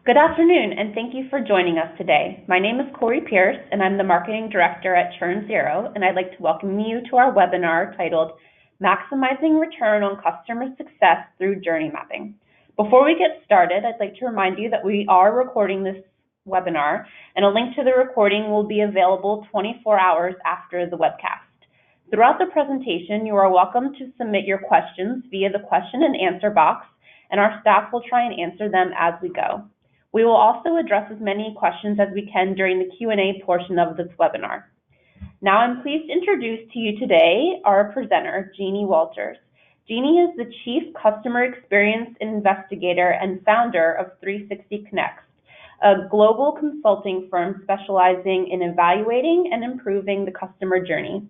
Good afternoon, and thank you for joining us today. My name is Corey Pierce, and I'm the Marketing Director at Churn Zero, and I'd like to welcome you to our webinar titled Maximizing Return on Customer Success Through Journey Mapping. Before we get started, I'd like to remind you that we are recording this webinar, and a link to the recording will be available 24 hours after the webcast. Throughout the presentation, you are welcome to submit your questions via the question and answer box, and our staff will try and answer them as we go. We will also address as many questions as we can during the Q&A portion of this webinar. Now I'm pleased to introduce to you today our presenter, Jeannie Walters. Jeannie is the Chief Customer ExperienceInvestigator and founder of 360 Connects, a global consulting firm specializing in evaluating and improving the customer journey.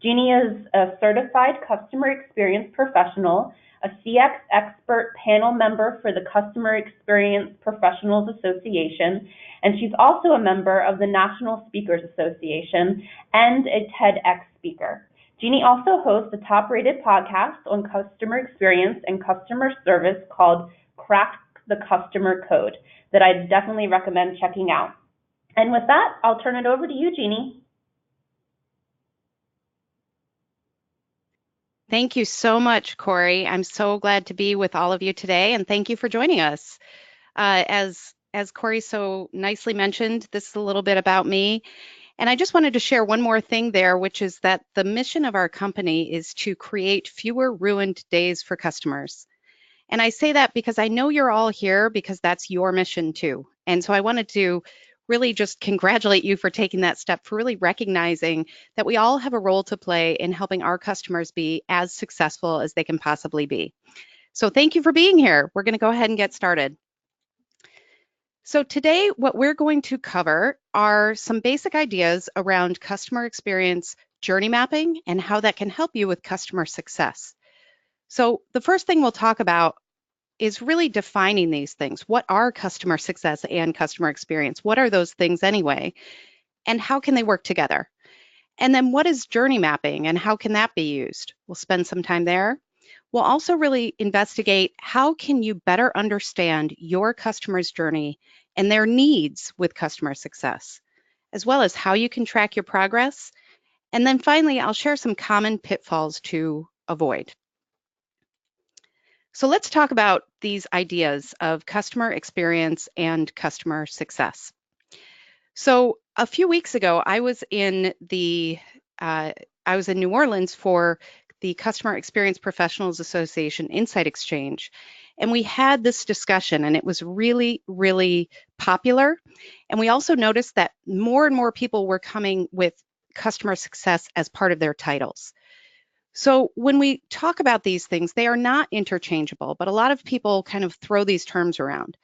Jeannie is a certified customer experience professional, a CX expert panel member for the Customer Experience Professionals Association, and she's also a member of the National Speakers Association and a TEDx speaker. Jeannie also hosts a top-rated podcast on customer experience and customer service called Crack the Customer Code that I definitely recommend checking out. And with that, I'll turn it over to you, Jeannie. Thank you so much, Corey. I'm so glad to be with all of you today, and thank you for joining us. As Corey so nicely mentioned, this is a little bit about me, and I just wanted to share one more thing there, which is that the mission of our company is to create fewer ruined days for customers. And I say that because I know you're all here because that's your mission too. And so I wanted to really just congratulate you for taking that step, for really recognizing that we all have a role to play in helping our customers be as successful as they can possibly be. So thank you for being here. We're going to go ahead and get started. So today, what we're going to cover are some basic ideas around customer experience journey mapping and how that can help you with customer success. So the first thing we'll talk about is really defining these things. What are customer success and customer experience? What are those things anyway? And how can they work together? And then what is journey mapping and how can that be used? We'll spend some time there. We'll also really investigate how can you better understand your customer's journey and their needs with customer success, as well as how you can track your progress. And then finally, I'll share some common pitfalls to avoid. So let's talk about these ideas of customer experience and customer success. So a few weeks ago, I was in New Orleans for the Customer Experience Professionals Association Insight Exchange, and we had this discussion, and it was really, really popular. And we also noticed that more and more people were coming with customer success as part of their titles. So when we talk about these things, they are not interchangeable, but a lot of people kind of throw these terms around.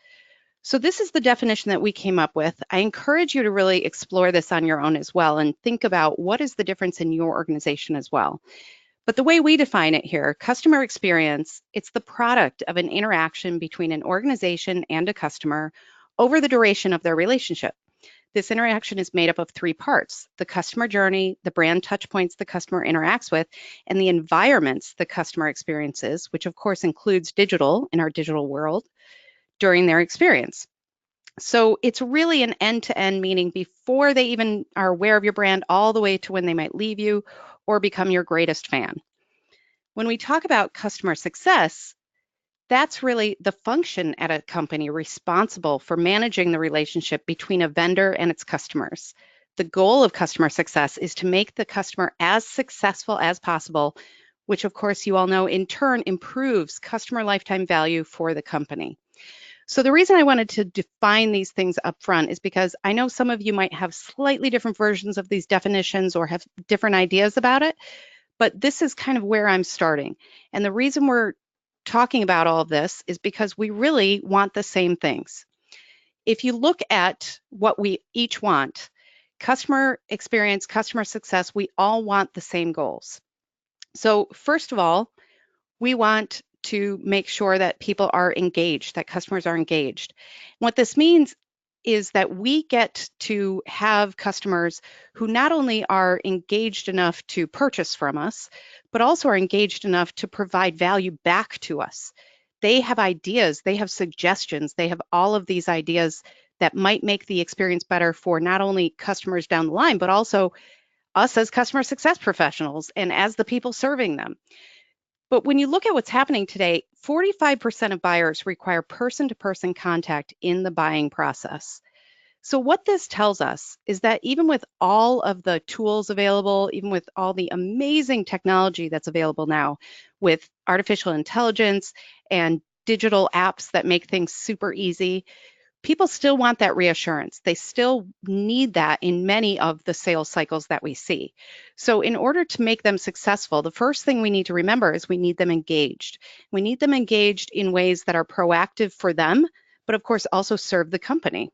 So this is the definition that we came up with. I encourage you to really explore this on your own as well and think about what is the difference in your organization as well. But the way we define it here, customer experience, it's the product of an interaction between an organization and a customer over the duration of their relationship. This interaction is made up of three parts: the customer journey, the brand touch points the customer interacts with, and the environments the customer experiences, which of course includes digital in our digital world, during their experience. So it's really an end-to-end, meaning before they even are aware of your brand, all the way to when they might leave you or become your greatest fan. When we talk about customer success, that's really the function at a company responsible for managing the relationship between a vendor and its customers. The goal of customer success is to make the customer as successful as possible, which of course you all know in turn improves customer lifetime value for the company. So the reason I wanted to define these things up front is because I know some of you might have slightly different versions of these definitions or have different ideas about it, but this is kind of where I'm starting. And the reason we're talking about all of this is because we really want the same things. If you look at what we each want, customer experience, customer success, we all want the same goals. So first of all, we want to make sure that people are engaged, that customers are engaged. What this means is that we get to have customers who not only are engaged enough to purchase from us, but also are engaged enough to provide value back to us. they have ideas, they have suggestions, they have all of these ideas that might make the experience better for not only customers down the line, but also us as customer success professionals and as the people serving them. But when you look at what's happening today, 45% of buyers require person-to-person contact in the buying process. So what this tells us is that even with all of the tools available, even with all the amazing technology that's available now with artificial intelligence and digital apps that make things super easy, people still want that reassurance. They still need that in many of the sales cycles that we see. So in order to make them successful, the first thing we need to remember is we need them engaged. We need them engaged in ways that are proactive for them, but of course also serve the company.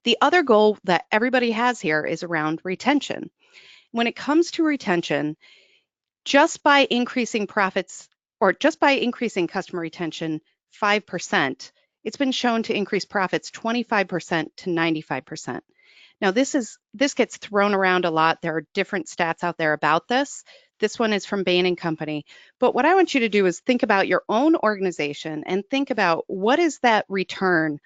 The other goal that everybody has here is around retention. When it comes to retention, just by increasing profits or just by increasing customer retention 5%, it's been shown to increase profits 25% to 95%. Now, this gets thrown around a lot. There are different stats out there about this. This one is from Bain & Company. But what I want you to do is think about your own organization and think about what is that return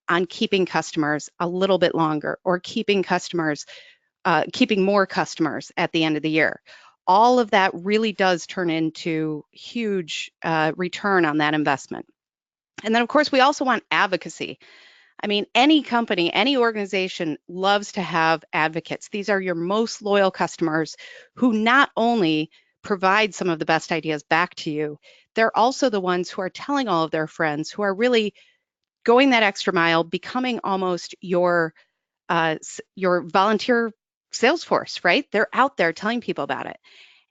on keeping customers a little bit longer or keeping more customers at the end of the year. All of that really does turn into huge return on that investment. And then, of course, we also want advocacy. I mean, any company, any organization loves to have advocates. These are your most loyal customers who not only provide some of the best ideas back to you, they're also the ones who are telling all of their friends, who are really going that extra mile, becoming almost your volunteer sales force, right? They're out there telling people about it.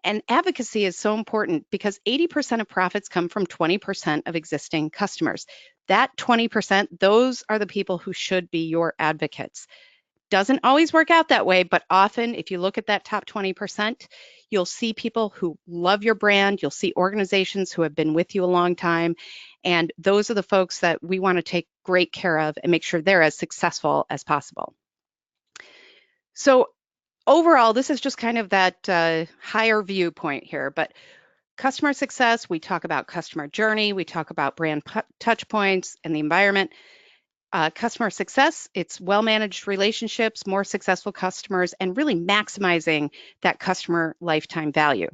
And advocacy is so important because 80% of profits come from 20% of existing customers. That 20%, those are the people who should be your advocates. Doesn't always work out that way, but often if you look at that top 20%, you'll see people who love your brand, you'll see organizations who have been with you a long time, and those are the folks that we want to take great care of and make sure they're as successful as possible. So overall, this is just kind of that higher viewpoint here, but customer success, we talk about customer journey, we talk about brand touch points and the environment. Customer success, it's well-managed relationships, more successful customers, and really maximizing that customer lifetime value.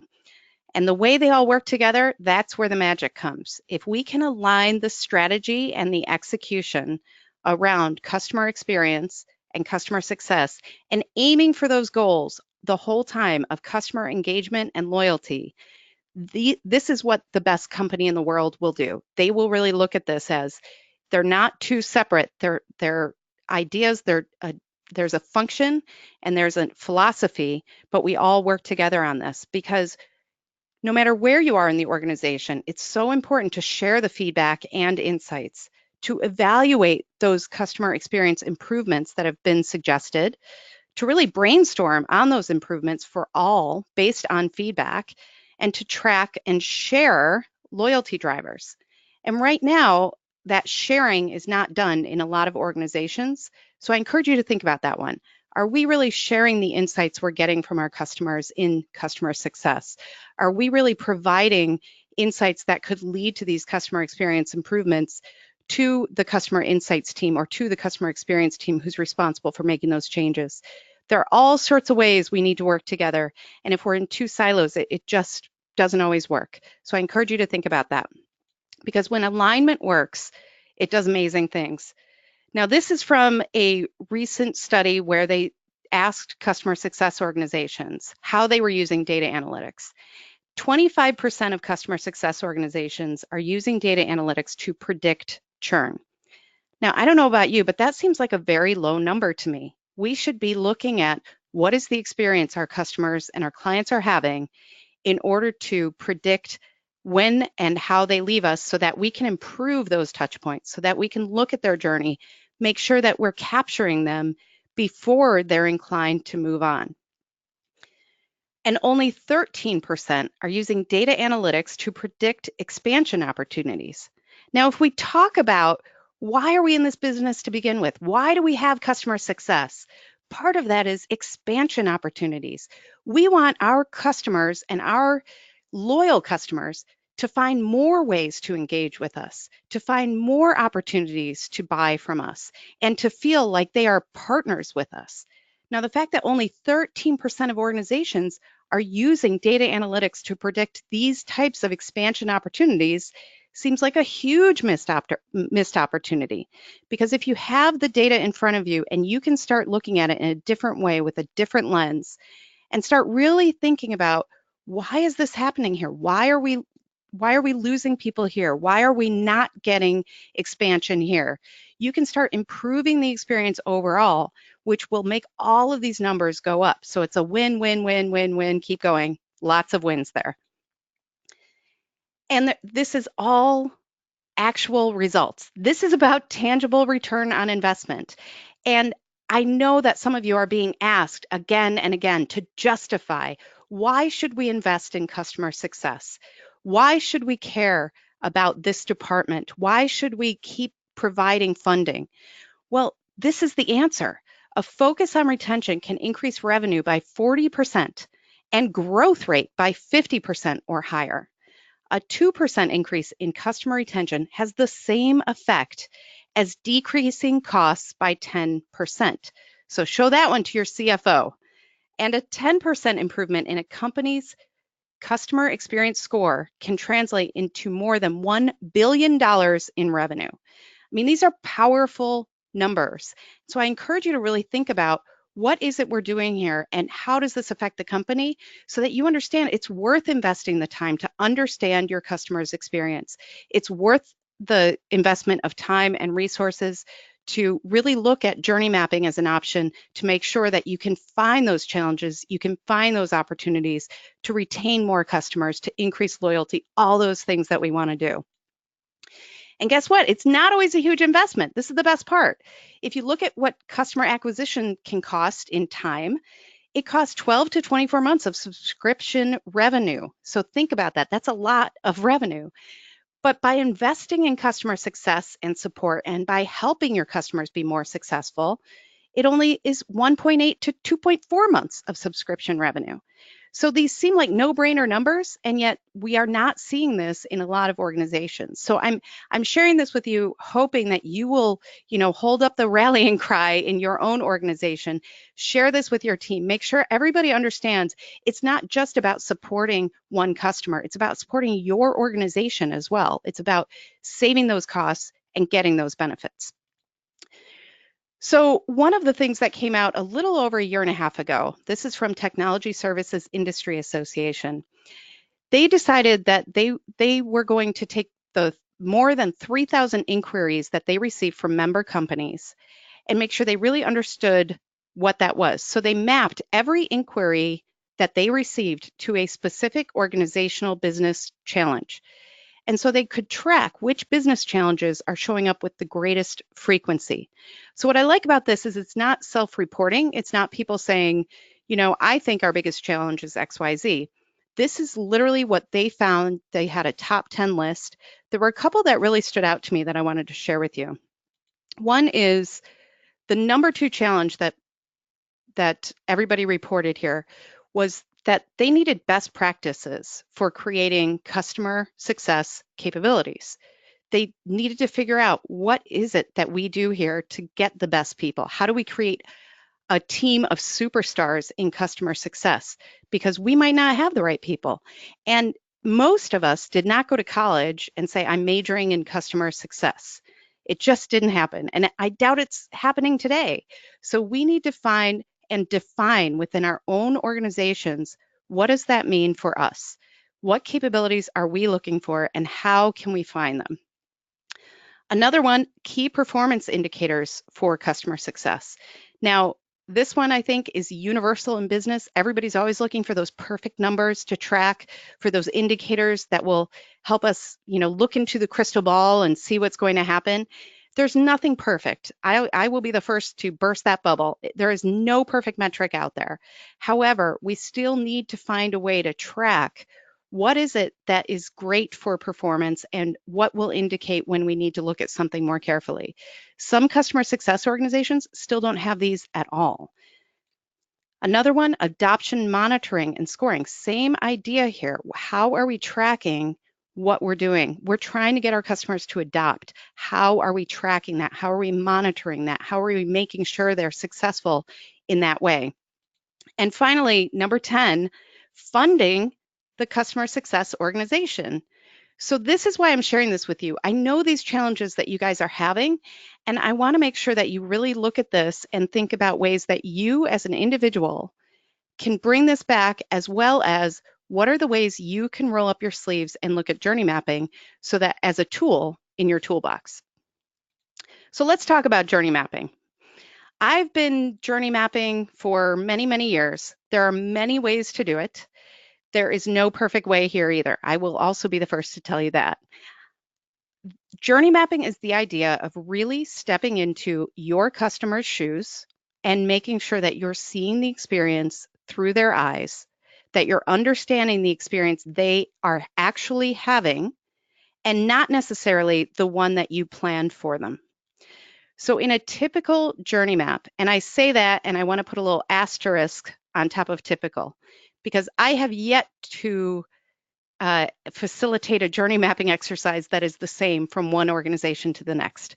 And the way they all work together, that's where the magic comes. If we can align the strategy and the execution around customer experience and customer success and aiming for those goals the whole time of customer engagement and loyalty, this is what the best company in the world will do. They will really look at this as they're not too separate. They're ideas, there's a function and there's a philosophy, but we all work together on this because no matter where you are in the organization, it's so important to share the feedback and insights, to evaluate those customer experience improvements that have been suggested, to really brainstorm on those improvements for all based on feedback, and to track and share loyalty drivers. And right now, that sharing is not done in a lot of organizations. So I encourage you to think about that one. Are we really sharing the insights we're getting from our customers in customer success? Are we really providing insights that could lead to these customer experience improvements to the customer insights team or to the customer experience team who's responsible for making those changes? There are all sorts of ways we need to work together. And if we're in two silos, it just doesn't always work. So I encourage you to think about that. Because when alignment works, it does amazing things. Now, this is from a recent study where they asked customer success organizations how they were using data analytics. 25% of customer success organizations are using data analytics to predict churn. Now, I don't know about you, but that seems like a very low number to me. We should be looking at what is the experience our customers and our clients are having in order to predict when and how they leave us so that we can improve those touch points, so that we can look at their journey, make sure that we're capturing them before they're inclined to move on. And only 13% are using data analytics to predict expansion opportunities. Now, if we talk about why are we in this business to begin with? Why do we have customer success? Part of that is expansion opportunities. We want our customers and our loyal customers to find more ways to engage with us, to find more opportunities to buy from us, and to feel like they are partners with us. Now, the fact that only 13% of organizations are using data analytics to predict these types of expansion opportunities seems like a huge missed opportunity. Because if you have the data in front of you and you can start looking at it in a different way with a different lens and start really thinking about, why is this happening here? Why are we losing people here? Why are we not getting expansion here? You can start improving the experience overall, which will make all of these numbers go up. So it's a win, win, win, win, win, keep going. Lots of wins there. And this is all actual results. This is about tangible return on investment. And I know that some of you are being asked again and again to justify, why should we invest in customer success? Why should we care about this department? Why should we keep providing funding? Well, this is the answer. A focus on retention can increase revenue by 40% and growth rate by 50% or higher. A 2% increase in customer retention has the same effect as decreasing costs by 10%. So show that one to your CFO. And a 10% improvement in a company's customer experience score can translate into more than $1 billion in revenue. I mean, these are powerful numbers. So I encourage you to really think about, what is it we're doing here and how does this affect the company, so that you understand it's worth investing the time to understand your customer's experience. It's worth the investment of time and resources to really look at journey mapping as an option to make sure that you can find those challenges, you can find those opportunities to retain more customers, to increase loyalty, all those things that we want to do. And guess what? It's not always a huge investment. This is the best part. If you look at what customer acquisition can cost in time, it costs 12 to 24 months of subscription revenue. So think about that. That's a lot of revenue. But by investing in customer success and support, and by helping your customers be more successful, it only is 1.8 to 2.4 months of subscription revenue. So these seem like no-brainer numbers, and yet we are not seeing this in a lot of organizations. So I'm sharing this with you, hoping that you will, hold up the rallying cry in your own organization. Share this with your team. Make sure everybody understands it's not just about supporting one customer. It's about supporting your organization as well. It's about saving those costs and getting those benefits. So one of the things that came out a little over a year and a half ago, this is from Technology Services Industry Association. They decided that they were going to take the more than 3,000 inquiries that they received from member companies and make sure they really understood what that was. So they mapped every inquiry that they received to a specific organizational business challenge. And so they could track which business challenges are showing up with the greatest frequency. So what I like about this is it's not self-reporting. It's not people saying, I think our biggest challenge is XYZ. This is literally what they found. They had a top 10 list. There were a couple that really stood out to me that I wanted to share with you. One is the number 2 challenge that everybody reported here was that they needed best practices for creating customer success capabilities. They needed to figure out, what is it that we do here to get the best people? How do we create a team of superstars in customer success? Because we might not have the right people. And most of us did not go to college and say, I'm majoring in customer success. It just didn't happen. And I doubt it's happening today. So we need to find and define within our own organizations, what does that mean for us? What capabilities are we looking for, and how can we find them? Another one, key performance indicators for customer success. Now, this one I think is universal in business. Everybody's always looking for those perfect numbers to track, for those indicators that will help us, look into the crystal ball and see what's going to happen. There's nothing perfect. I will be the first to burst that bubble. There is no perfect metric out there. However, we still need to find a way to track what is it that is great for performance and what will indicate when we need to look at something more carefully. Some customer success organizations still don't have these at all. Another one, adoption monitoring and scoring. Same idea here. How are we tracking what we're doing. We're trying to get our customers to adopt. How are we tracking that? How are we monitoring that? How are we making sure they're successful in that way? And finally, number 10, funding the customer success organization. So this is why I'm sharing this with you. I know these challenges that you guys are having, and I want to make sure that you really look at this and think about ways that you as an individual can bring this back, as well as what are the ways you can roll up your sleeves and look at journey mapping so that as a tool in your toolbox. So let's talk about journey mapping. I've been journey mapping for many, many years. There are many ways to do it. There is no perfect way here either. I will also be the first to tell you that. Journey mapping is the idea of really stepping into your customer's shoes and making sure that you're seeing the experience through their eyes, that you're understanding the experience they are actually having, and not necessarily the one that you planned for them. So in a typical journey map, and I say that and I want to put a little asterisk on top of typical, because I have yet to facilitate a journey mapping exercise that is the same from one organization to the next.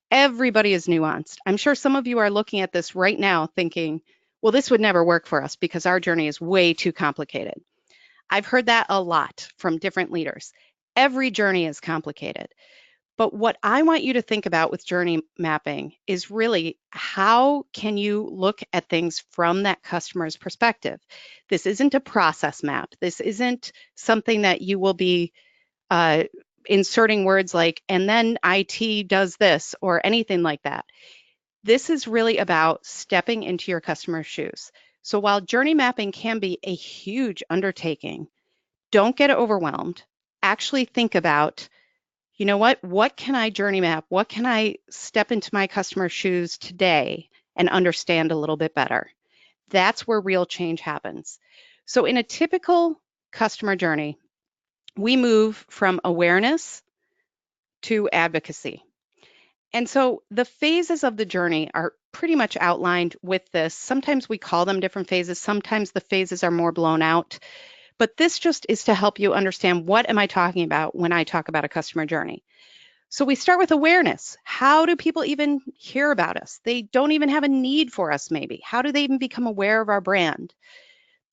Everybody is nuanced. I'm sure some of you are looking at this right now thinking, well, this would never work for us because our journey is way too complicated. I've heard that a lot from different leaders. Every journey is complicated. But what I want you to think about with journey mapping is really how can you look at things from that customer's perspective? This isn't a process map. This isn't something that you will be inserting words like, and then IT does this or anything like that. This is really about stepping into your customer's shoes. So while journey mapping can be a huge undertaking, don't get overwhelmed. Actually think about, you know what can I journey map? What can I step into my customer's shoes today and understand a little bit better? That's where real change happens. So in a typical customer journey, we move from awareness to advocacy. And so the phases of the journey are pretty much outlined with this. Sometimes we call them different phases. Sometimes the phases are more blown out. But this just is to help you understand what am I talking about when I talk about a customer journey. So we start with awareness. How do people even hear about us? They don't even have a need for us, maybe. How do they even become aware of our brand?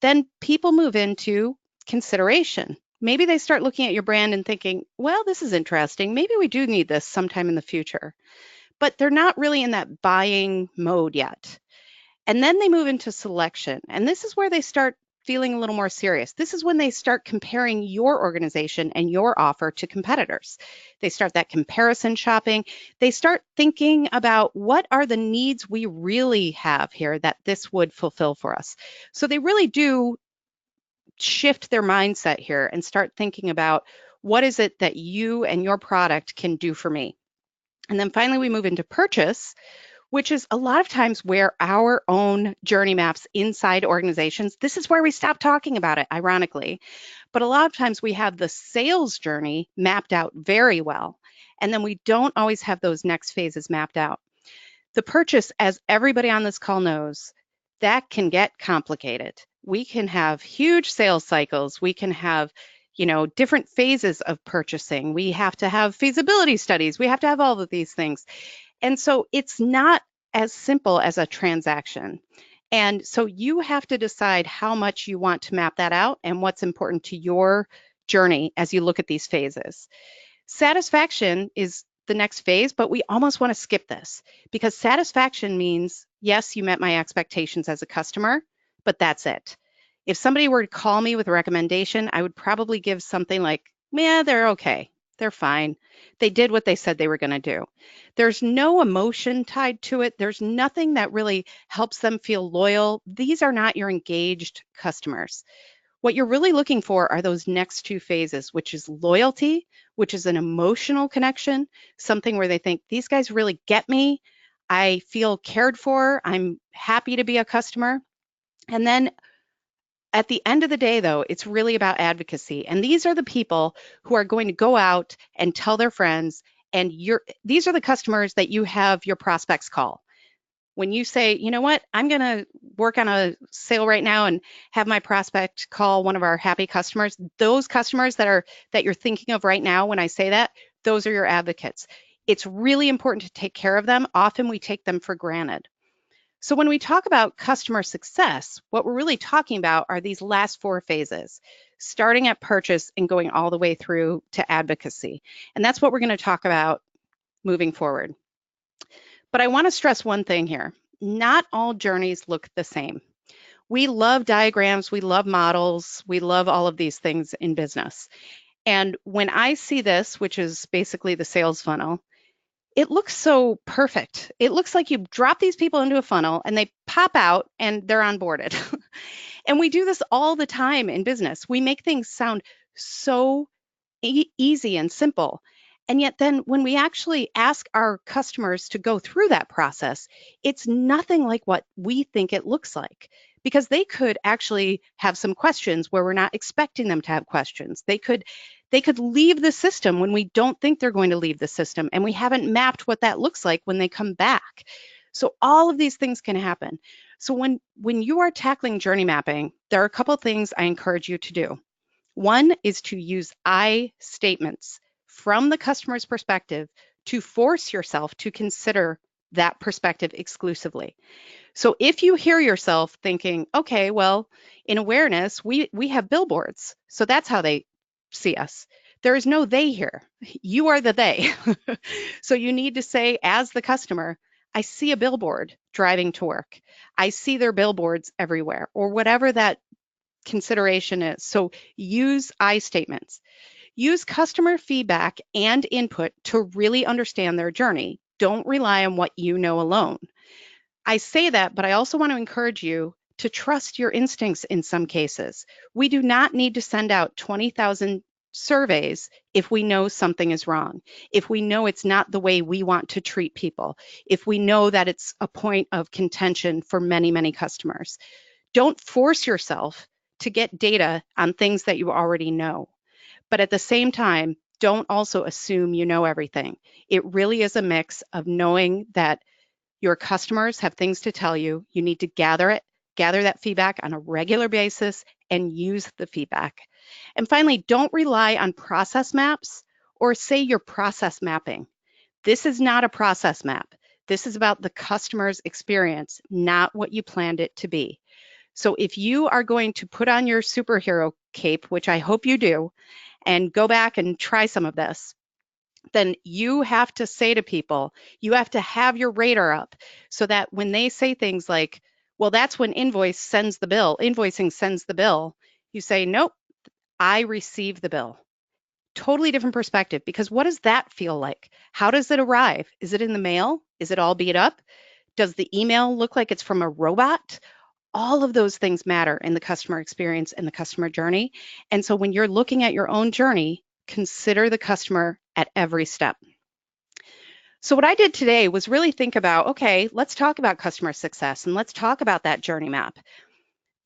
Then people move into consideration. Maybe they start looking at your brand and thinking, well, this is interesting. Maybe we do need this sometime in the future. But they're not really in that buying mode yet. And then they move into selection. And this is where they start feeling a little more serious. This is when they start comparing your organization and your offer to competitors. They start that comparison shopping. They start thinking about what are the needs we really have here that this would fulfill for us. So they really do shift their mindset here and start thinking about what is it that you and your product can do for me. And then finally, we move into purchase, which is a lot of times where our own journey maps inside organizations, this is where we stop talking about it, ironically. But a lot of times we have the sales journey mapped out very well, and then we don't always have those next phases mapped out. The purchase, as everybody on this call knows, that can get complicated. We can have huge sales cycles. We can have different phases of purchasing. We have to have feasibility studies. We have to have all of these things. And so it's not as simple as a transaction. And so you have to decide how much you want to map that out and what's important to your journey as you look at these phases. Satisfaction is the next phase, but we almost want to skip this because satisfaction means, yes, you met my expectations as a customer, but that's it. If somebody were to call me with a recommendation, I would probably give something like, yeah, they're okay. They're fine. They did what they said they were going to do. There's no emotion tied to it. There's nothing that really helps them feel loyal. These are not your engaged customers. What you're really looking for are those next two phases, which is loyalty, which is an emotional connection, something where they think, these guys really get me. I feel cared for. I'm happy to be a customer. And then at the end of the day, though, it's really about advocacy. And these are the people who are going to go out and tell their friends, and these are the customers that you have your prospects call. When you say, you know what, I'm going to work on a sale right now and have my prospect call one of our happy customers, those customers that you're thinking of right now when I say that, those are your advocates. It's really important to take care of them. Often we take them for granted. So when we talk about customer success, what we're really talking about are these last 4 phases, starting at purchase and going all the way through to advocacy. And that's what we're going to talk about moving forward. But I want to stress one thing here. Not all journeys look the same. We love diagrams, we love models, we love all of these things in business. And when I see this, which is basically the sales funnel, it looks so perfect. It looks like you drop these people into a funnel and they pop out and they're onboarded. And we do this all the time in business. We make things sound so easy and simple. And yet then when we actually ask our customers to go through that process, it's nothing like what we think it looks like, because they could actually have some questions where we're not expecting them to have questions. They could leave the system when we don't think they're going to leave the system, and we haven't mapped what that looks like when they come back. So all of these things can happen. So when you are tackling journey mapping, there are a couple of things I encourage you to do. One is to use I statements from the customer's perspective to force yourself to consider that perspective exclusively. So if you hear yourself thinking, okay, well, in awareness, we have billboards, so that's how they see us. There is no they here. You are the they. So you need to say, as the customer, I see a billboard driving to work. I see their billboards everywhere, or whatever that consideration is. So use I statements. Use customer feedback and input to really understand their journey. Don't rely on what you know alone. I say that, but I also want to encourage you to trust your instincts in some cases. We do not need to send out 20,000 surveys if we know something is wrong, if we know it's not the way we want to treat people, if we know that it's a point of contention for many, many customers. Don't force yourself to get data on things that you already know. But at the same time, don't also assume you know everything. It really is a mix of knowing that your customers have things to tell you. You need to gather that feedback on a regular basis and use the feedback. And finally, don't rely on process maps or say you're process mapping. This is not a process map. This is about the customer's experience, not what you planned it to be. So if you are going to put on your superhero cape, which I hope you do, and go back and try some of this, then you have to say to people, you have to have your radar up so that when they say things like, well, that's when invoicing sends the bill, you say, nope, I receive the bill. Totally different perspective, because what does that feel like? How does it arrive? Is it in the mail? Is it all beat up? Does the email look like it's from a robot? All of those things matter in the customer experience and the customer journey. And so when you're looking at your own journey, consider the customer at every step. So what I did today was really think about, okay, let's talk about customer success and let's talk about that journey map.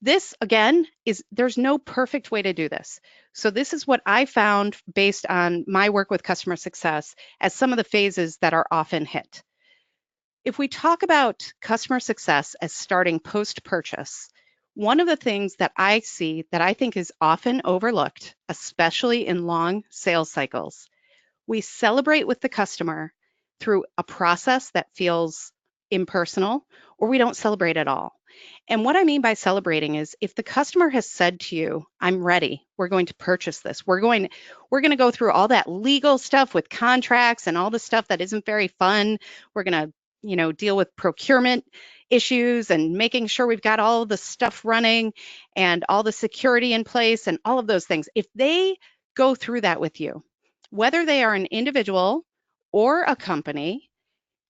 This, again, there's no perfect way to do this. So this is what I found based on my work with customer success as some of the phases that are often hit. If we talk about customer success as starting post-purchase, one of the things that I see that I think is often overlooked, especially in long sales cycles, we celebrate with the customer through a process that feels impersonal, or we don't celebrate at all. And what I mean by celebrating is if the customer has said to you, I'm ready, we're going to purchase this, we're going to go through all that legal stuff with contracts and all the stuff that isn't very fun. We're going to deal with procurement issues and making sure we've got all the stuff running and all the security in place and all of those things. If they go through that with you, whether they are an individual or a company,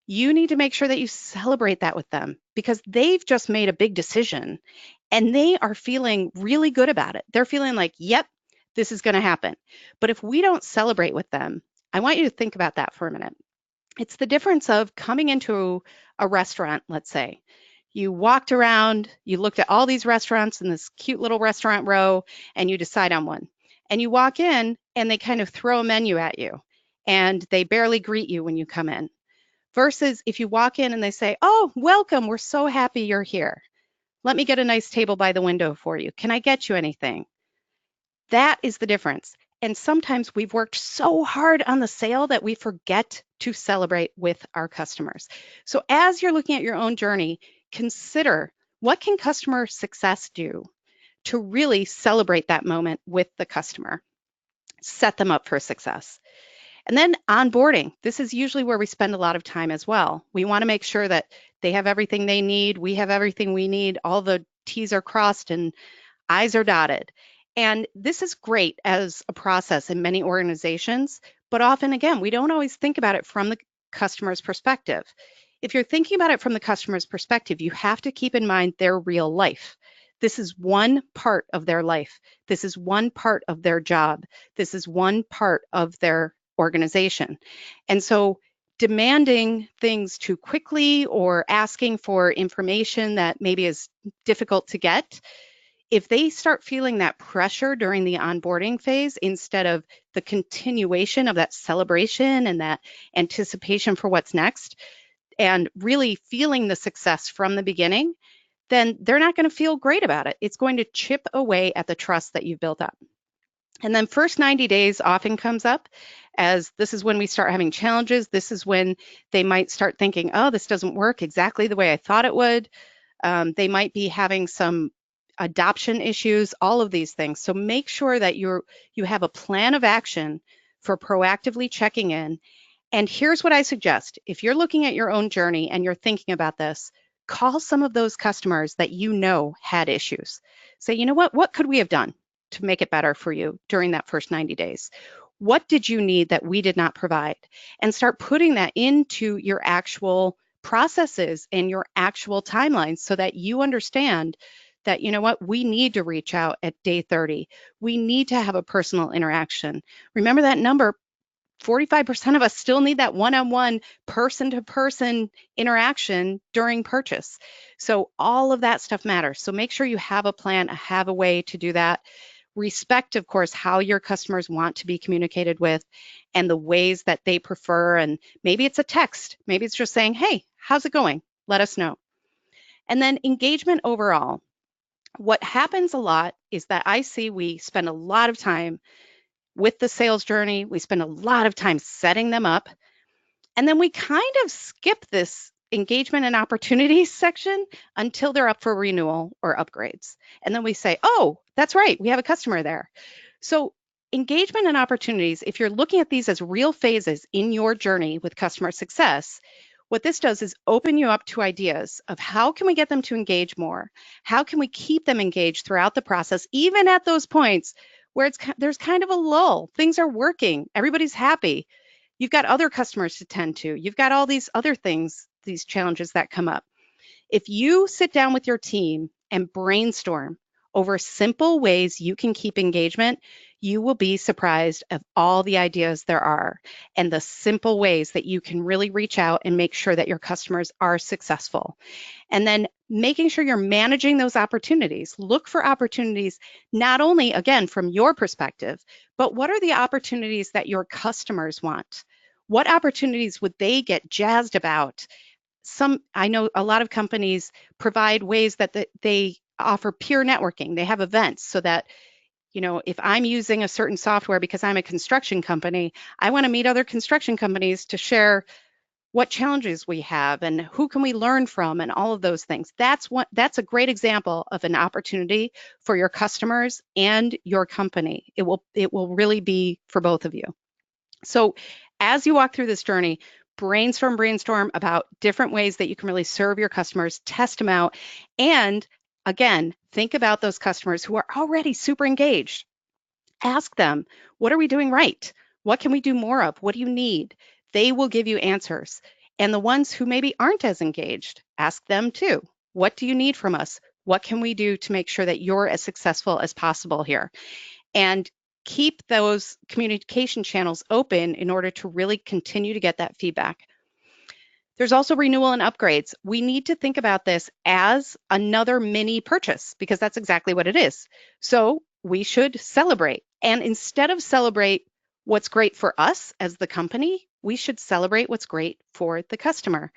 you need to make sure that you celebrate that with them, because they've just made a big decision and they are feeling really good about it. They're feeling like, yep, this is going to happen. But if we don't celebrate with them, I want you to think about that for a minute. It's the difference of coming into a restaurant, let's say. You walked around, you looked at all these restaurants in this cute little restaurant row, and you decide on one. And you walk in, and they kind of throw a menu at you, and they barely greet you when you come in. versus if you walk in and they say, oh, welcome, we're so happy you're here. Let me get a nice table by the window for you. Can I get you anything? That is the difference. And sometimes we've worked so hard on the sale that we forget to celebrate with our customers. So as you're looking at your own journey, consider what can customer success do to really celebrate that moment with the customer, set them up for success. And then onboarding. This is usually where we spend a lot of time as well. We want to make sure that they have everything they need, we have everything we need, all the T's are crossed and I's are dotted. And this is great as a process in many organizations, but often, again, we don't always think about it from the customer's perspective. If you're thinking about it from the customer's perspective, you have to keep in mind their real life. This is one part of their life. This is one part of their job. This is one part of their organization. And so demanding things too quickly or asking for information that maybe is difficult to get, if they start feeling that pressure during the onboarding phase instead of the continuation of that celebration and that anticipation for what's next, and really feeling the success from the beginning, then they're not going to feel great about it. It's going to chip away at the trust that you've built up. And then first 90 days often comes up as this is when we start having challenges. This is when they might start thinking, oh, this doesn't work exactly the way I thought it would. They might be having some adoption issues, all of these things. So make sure that you have a plan of action for proactively checking in. And here's what I suggest. If you're looking at your own journey and you're thinking about this, call some of those customers that you know had issues. Say, you know what could we have done to make it better for you during that first 90 days? What did you need that we did not provide? And start putting that into your actual processes and your actual timelines so that you understand that, you know what, we need to reach out at day 30. We need to have a personal interaction. Remember that number, 45% of us still need that one-on-one, person-to-person interaction during purchase. So all of that stuff matters. So make sure you have a plan, have a way to do that. Respect, of course, how your customers want to be communicated with and the ways that they prefer. And maybe it's a text. Maybe it's just saying, hey, how's it going? Let us know. And then engagement overall. What happens a lot is that I see we spend a lot of time with the sales journey. We spend a lot of time setting them up. And then we kind of skip this engagement and opportunities section until they're up for renewal or upgrades. And then we say, oh, that's right, we have a customer there. So engagement and opportunities, if you're looking at these as real phases in your journey with customer success, what this does is open you up to ideas of how can we get them to engage more? How can we keep them engaged throughout the process, even at those points where there's kind of a lull, things are working, everybody's happy. You've got other customers to tend to. You've got all these other things, these challenges that come up. If you sit down with your team and brainstorm over simple ways you can keep engagement, you will be surprised of all the ideas there are and the simple ways that you can really reach out and make sure that your customers are successful. And then making sure you're managing those opportunities. Look for opportunities, not only, again, from your perspective, but what are the opportunities that your customers want? What opportunities would they get jazzed about? I know a lot of companies provide ways that they offer peer networking. They have events so that, you know, if I'm using a certain software because I'm a construction company, I want to meet other construction companies to share what challenges we have and who can we learn from and all of those things. That's a great example of an opportunity for your customers and your company. It will really be for both of you. So as you walk through this journey, brainstorm about different ways that you can really serve your customers, test them out, and again, think about those customers who are already super engaged. Ask them, what are we doing right? What can we do more of? What do you need? They will give you answers. And the ones who maybe aren't as engaged, ask them too. What do you need from us? What can we do to make sure that you're as successful as possible here? And keep those communication channels open in order to really continue to get that feedback. There's also renewal and upgrades. We need to think about this as another mini purchase because that's exactly what it is. So we should celebrate. And instead of celebrate what's great for us as the company, we should celebrate what's great for the customer.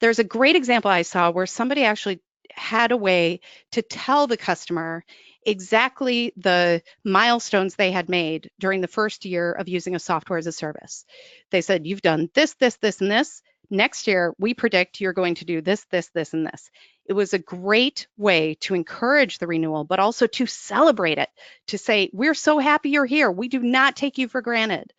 There's a great example I saw where somebody actually had a way to tell the customer exactly the milestones they had made during the first year of using a software as a service. They said, you've done this, this, this, and this. Next year, we predict you're going to do this, this, this, and this. It was a great way to encourage the renewal, but also to celebrate it, to say, we're so happy you're here. We do not take you for granted.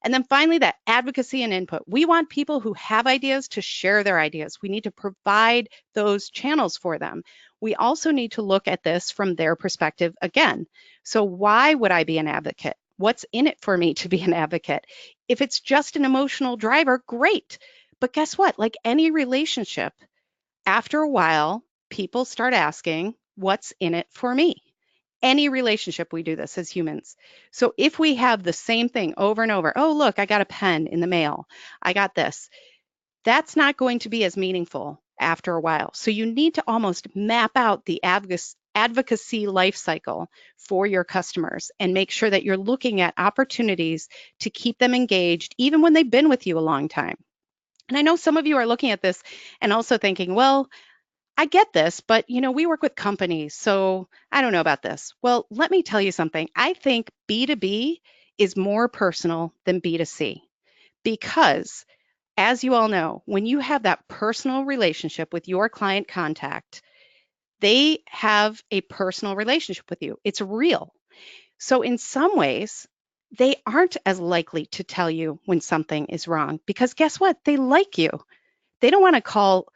And then finally, that advocacy and input. We want people who have ideas to share their ideas. We need to provide those channels for them. We also need to look at this from their perspective again. So why would I be an advocate? What's in it for me to be an advocate? If it's just an emotional driver, great. But guess what? Like any relationship, after a while, people start asking, what's in it for me? Any relationship, we do this as humans. So if we have the same thing over and over, oh, look, I got a pen in the mail, I got this, that's not going to be as meaningful after a while. So you need to almost map out the advocacy life cycle for your customers and make sure that you're looking at opportunities to keep them engaged, even when they've been with you a long time. And I know some of you are looking at this and also thinking, well, I get this, but we work with companies, so I don't know about this. Well, let me tell you something. I think B2B is more personal than B2C because, as you all know, when you have that personal relationship with your client contact, they have a personal relationship with you. It's real. So in some ways, they aren't as likely to tell you when something is wrong because guess what? They like you. They don't want to call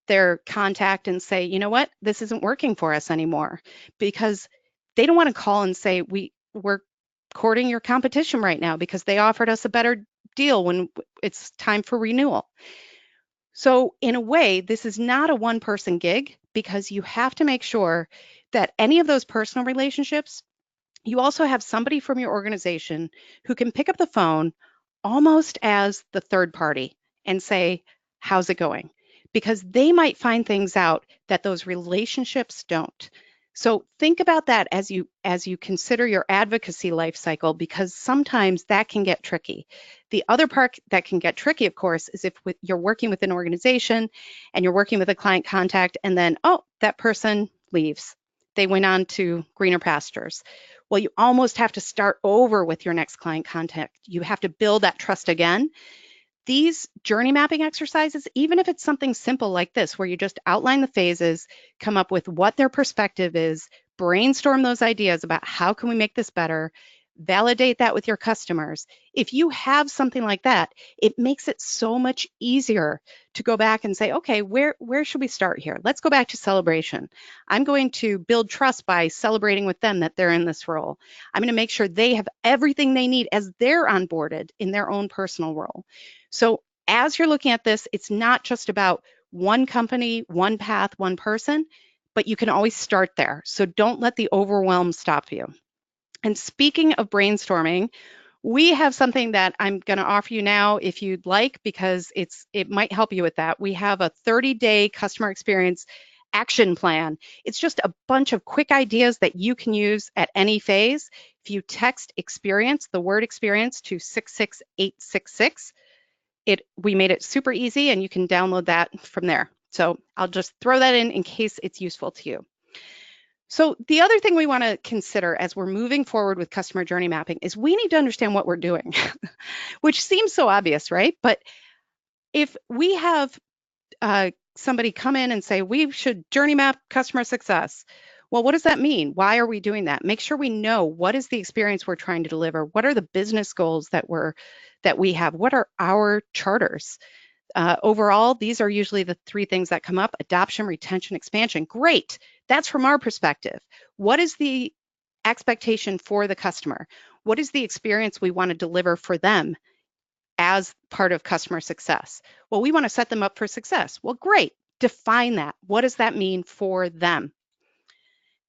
their contact and say, you know what, this isn't working for us anymore, because they don't want to call and say, we're courting your competition right now because they offered us a better deal when it's time for renewal. So in a way, this is not a one-person gig because you have to make sure that any of those personal relationships, you also have somebody from your organization who can pick up the phone almost as the third party and say, how's it going? Because they might find things out that those relationships don't. So think about that as you consider your advocacy life cycle, because sometimes that can get tricky. The other part that can get tricky, of course, is if you're working with an organization and you're working with a client contact and then, oh, that person leaves. They went on to greener pastures. Well, you almost have to start over with your next client contact. You have to build that trust again. These journey mapping exercises, even if it's something simple like this, where you just outline the phases, come up with what their perspective is, brainstorm those ideas about how can we make this better, validate that with your customers. If you have something like that, it makes it so much easier to go back and say, okay, where should we start here? Let's go back to celebration. I'm going to build trust by celebrating with them that they're in this role. I'm going to make sure they have everything they need as they're onboarded in their own personal role. So as you're looking at this, it's not just about one company, one path, one person, but you can always start there. So don't let the overwhelm stop you. And speaking of brainstorming, we have something that I'm going to offer you now if you'd like, because it might help you with that. We have a 30-day customer experience action plan. It's just a bunch of quick ideas that you can use at any phase. If you text experience, the word experience, to 66866, we made it super easy and you can download that from there. So I'll just throw that in case it's useful to you. So the other thing we want to consider as we're moving forward with customer journey mapping is we need to understand what we're doing, which seems so obvious, right? But if we have somebody come in and say, we should journey map customer success, well, what does that mean? Why are we doing that? Make sure we know what is the experience we're trying to deliver. What are the business goals that we have? What are our charters? Overall, these are usually the three things that come up: adoption, retention, expansion. Great. That's from our perspective. What is the expectation for the customer? What is the experience we want to deliver for them as part of customer success? Well, we want to set them up for success. Well, great. Define that. What does that mean for them?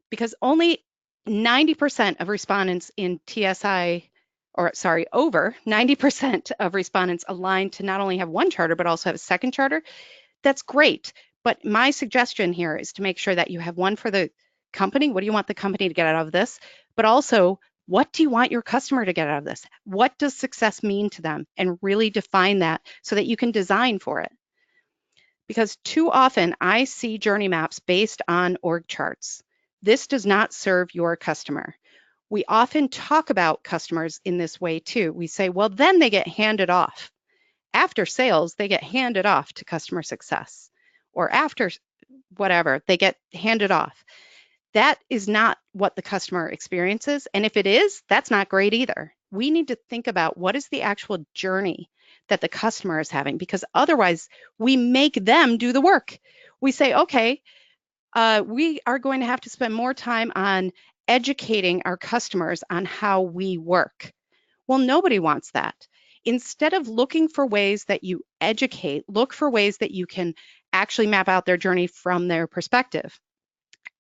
Because only 90% of respondents in TSI, over 90% of respondents aligned to not only have one charter, but also have a second charter. That's great. But my suggestion here is to make sure that you have one for the company. What do you want the company to get out of this? But also What do you want your customer to get out of this? What does success mean to them? And really define that so that you can design for it. Because too often I see journey maps based on org charts. This does not serve your customer. We often talk about customers in this way too. We say, well, then they get handed off. After sales, they get handed off to customer success, or after whatever, they get handed off. That is not what the customer experiences. And if it is, that's not great either. We need to think about what is the actual journey that the customer is having, because otherwise we make them do the work. We say, okay, we are going to have to spend more time on educating our customers on how we work. Well, nobody wants that. Instead of looking for ways that you educate, look for ways that you can actually map out their journey from their perspective.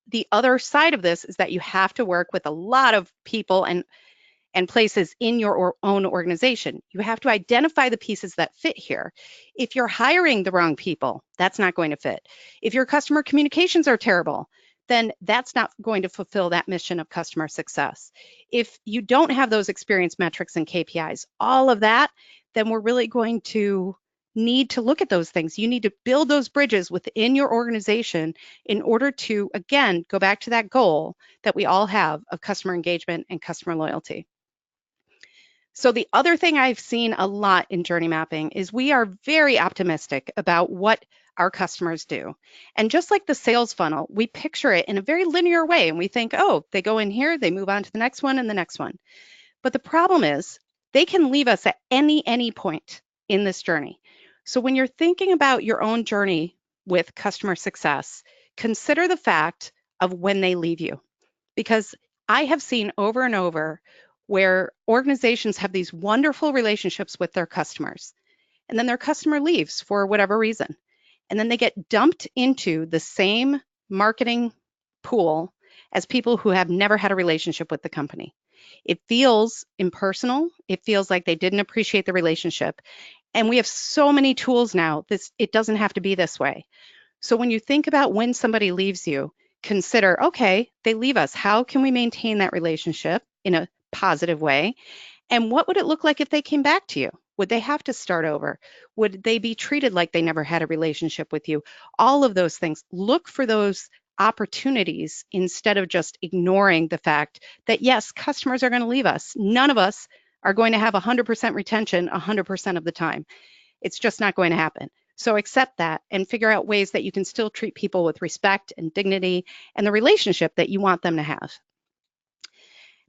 The other side of this is that you have to work with a lot of people and places in your own organization. You have to identify the pieces that fit here. If you're hiring the wrong people, that's not going to fit. If your customer communications are terrible, then that's not going to fulfill that mission of customer success. If you don't have those experience metrics and KPIs, all of that, then we're really going to need to look at those things. You need to build those bridges within your organization in order to, again, go back to that goal that we all have of customer engagement and customer loyalty. So the other thing I've seen a lot in journey mapping is we are very optimistic about what our customers do. And just like the sales funnel, we picture it in a very linear way. And we think, oh, they go in here, they move on to the next one and the next one. But the problem is they can leave us at any point in this journey. So when you're thinking about your own journey with customer success, consider the fact of when they leave you. Because I have seen over and over where organizations have these wonderful relationships with their customers, and then their customer leaves for whatever reason. And then they get dumped into the same marketing pool as people who have never had a relationship with the company. It feels impersonal. It feels like they didn't appreciate the relationship. And we have so many tools now, it doesn't have to be this way. So when you think about when somebody leaves you, consider, okay, they leave us. How can we maintain that relationship in a positive way? And what would it look like if they came back to you? Would they have to start over? Would they be treated like they never had a relationship with you? All of those things. Look for those opportunities instead of just ignoring the fact that, yes, customers are going to leave us. None of us are going to have 100% retention 100% of the time. It's just not going to happen. So accept that and figure out ways that you can still treat people with respect and dignity and the relationship that you want them to have.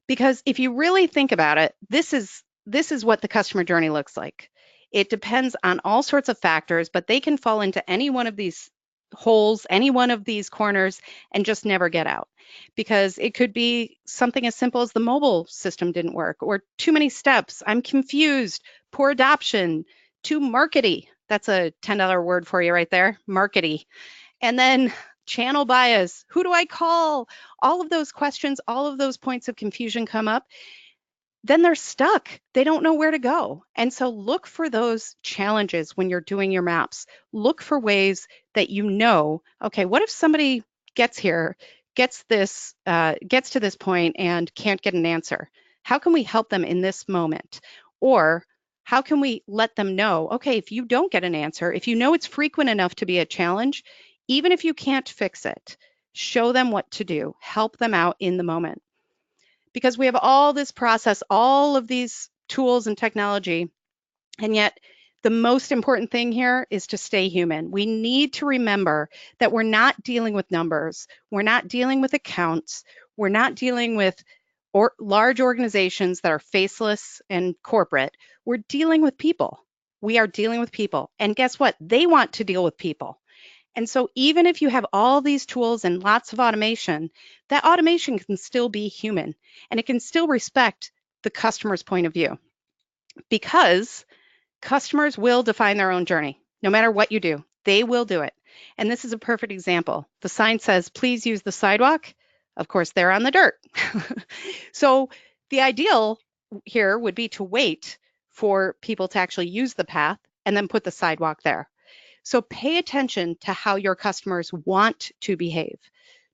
Because if you really think about it, this is what the customer journey looks like. It depends on all sorts of factors, but they can fall into any one of these holes, any one of these corners, and just never get out. Because it could be something as simple as the mobile system didn't work, or too many steps, I'm confused, poor adoption, too markety. That's a $10 word for you right there, markety. And then channel bias, who do I call? All of those questions, all of those points of confusion come up. Then they're stuck. They don't know where to go. And so look for those challenges when you're doing your maps. Look for ways that you know, okay, what if somebody gets here, gets to this point and can't get an answer? How can we help them in this moment? Or how can we let them know, okay, if you don't get an answer, if you know it's frequent enough to be a challenge, even if you can't fix it, show them what to do, help them out in the moment. Because we have all this process, all of these tools and technology, and yet the most important thing here is to stay human. We need to remember that we're not dealing with numbers, we're not dealing with accounts, we're not dealing with large organizations that are faceless and corporate. We're dealing with people. We are dealing with people. And guess what? They want to deal with people. And so even if you have all these tools and lots of automation, that automation can still be human and it can still respect the customer's point of view, because customers will define their own journey. No matter what you do, they will do it. And this is a perfect example. The sign says, please use the sidewalk. Of course, they're on the dirt. So the ideal here would be to wait for people to actually use the path and then put the sidewalk there. So pay attention to how your customers want to behave.